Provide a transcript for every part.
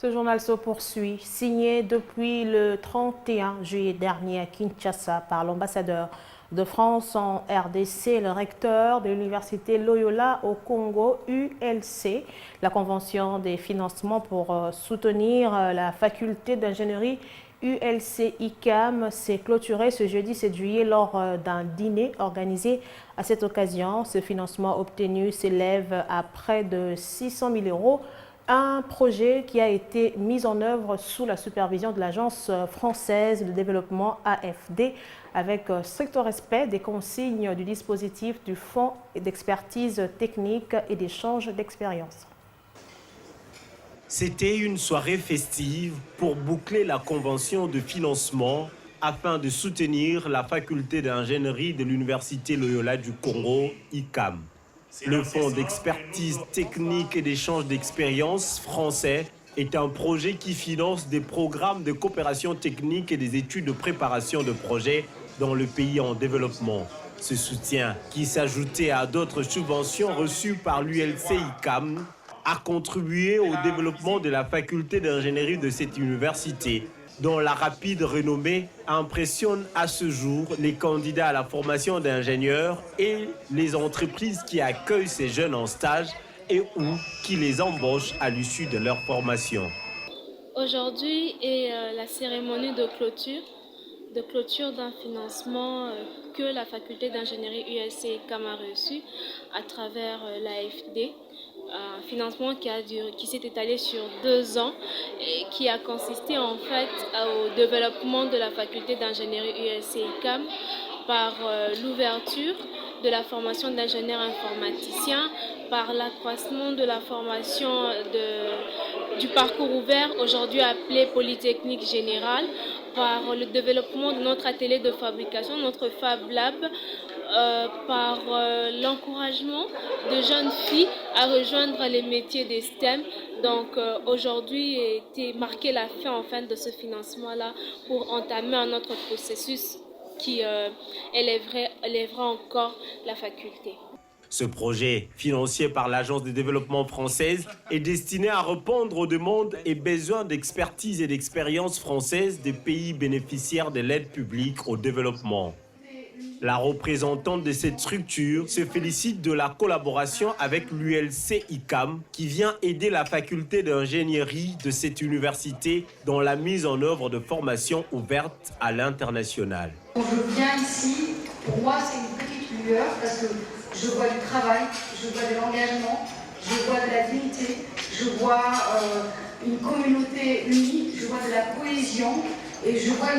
Ce journal se poursuit, signé depuis le 31 juillet dernier à Kinshasa par l'ambassadeur de France en RDC, le recteur de l'université Loyola au Congo, ULC. La convention des financements pour soutenir la faculté d'ingénierie ULC-ICAM s'est clôturée ce jeudi 7 juillet lors d'un dîner organisé à cette occasion. Ce financement obtenu s'élève à près de 600 000 euros. Un projet qui a été mis en œuvre sous la supervision de l'Agence française de développement AFD avec strict respect des consignes du dispositif du Fonds d'expertise technique et d'échange d'expérience. C'était une soirée festive pour boucler la convention de financement afin de soutenir la faculté d'ingénierie de l'Université Loyola du Congo, ICAM. Le Fonds d'expertise technique et d'échange d'expérience français est un projet qui finance des programmes de coopération technique et des études de préparation de projets dans le pays en développement. Ce soutien, qui s'ajoutait à d'autres subventions reçues par l'ULC-ICAM, a contribué au développement de la faculté d'ingénierie de cette université, dont la rapide renommée impressionne à ce jour les candidats à la formation d'ingénieurs et les entreprises qui accueillent ces jeunes en stage et ou qui les embauchent à l'issue de leur formation. Aujourd'hui est la cérémonie de clôture d'un financement que la faculté d'ingénierie ULC-ICAM a reçu à travers l'AFD. Un financement qui s'est étalé sur 2 ans et qui a consisté en fait au développement de la faculté d'ingénierie ULC-ICAM par l'ouverture de la formation d'ingénieurs informaticiens, par l'accroissement de la formation du parcours ouvert, aujourd'hui appelé Polytechnique Générale, par le développement de notre atelier de fabrication, notre Fab Lab, par l'encouragement de jeunes filles à rejoindre les métiers des STEM. Donc aujourd'hui a été marquée la fin de ce financement-là pour entamer un autre processus qui élèvera encore la faculté. Ce projet, financé par l'Agence de développement française, est destiné à répondre aux demandes et besoins d'expertise et d'expérience française des pays bénéficiaires de l'aide publique au développement. La représentante de cette structure se félicite de la collaboration avec l'ULC-ICAM qui vient aider la faculté d'ingénierie de cette université dans la mise en œuvre de formations ouvertes à l'international. Quand je viens ici, pour moi c'est une petite lueur parce que je vois du travail, je vois de l'engagement, je vois de la dignité, je vois une communauté unie, je vois de la cohésion et je vois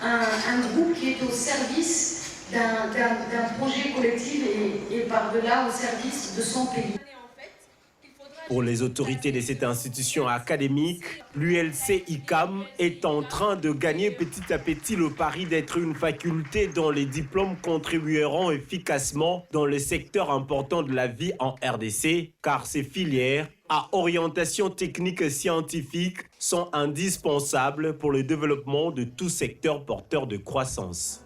un groupe qui est au service d'un projet collectif et par-delà au service de son pays. Pour les autorités de cette institution académique, l'ULC-ICAM est en train de gagner petit à petit le pari d'être une faculté dont les diplômes contribueront efficacement dans le secteur important de la vie en RDC, car ces filières à orientation technique et scientifique sont indispensables pour le développement de tout secteur porteur de croissance.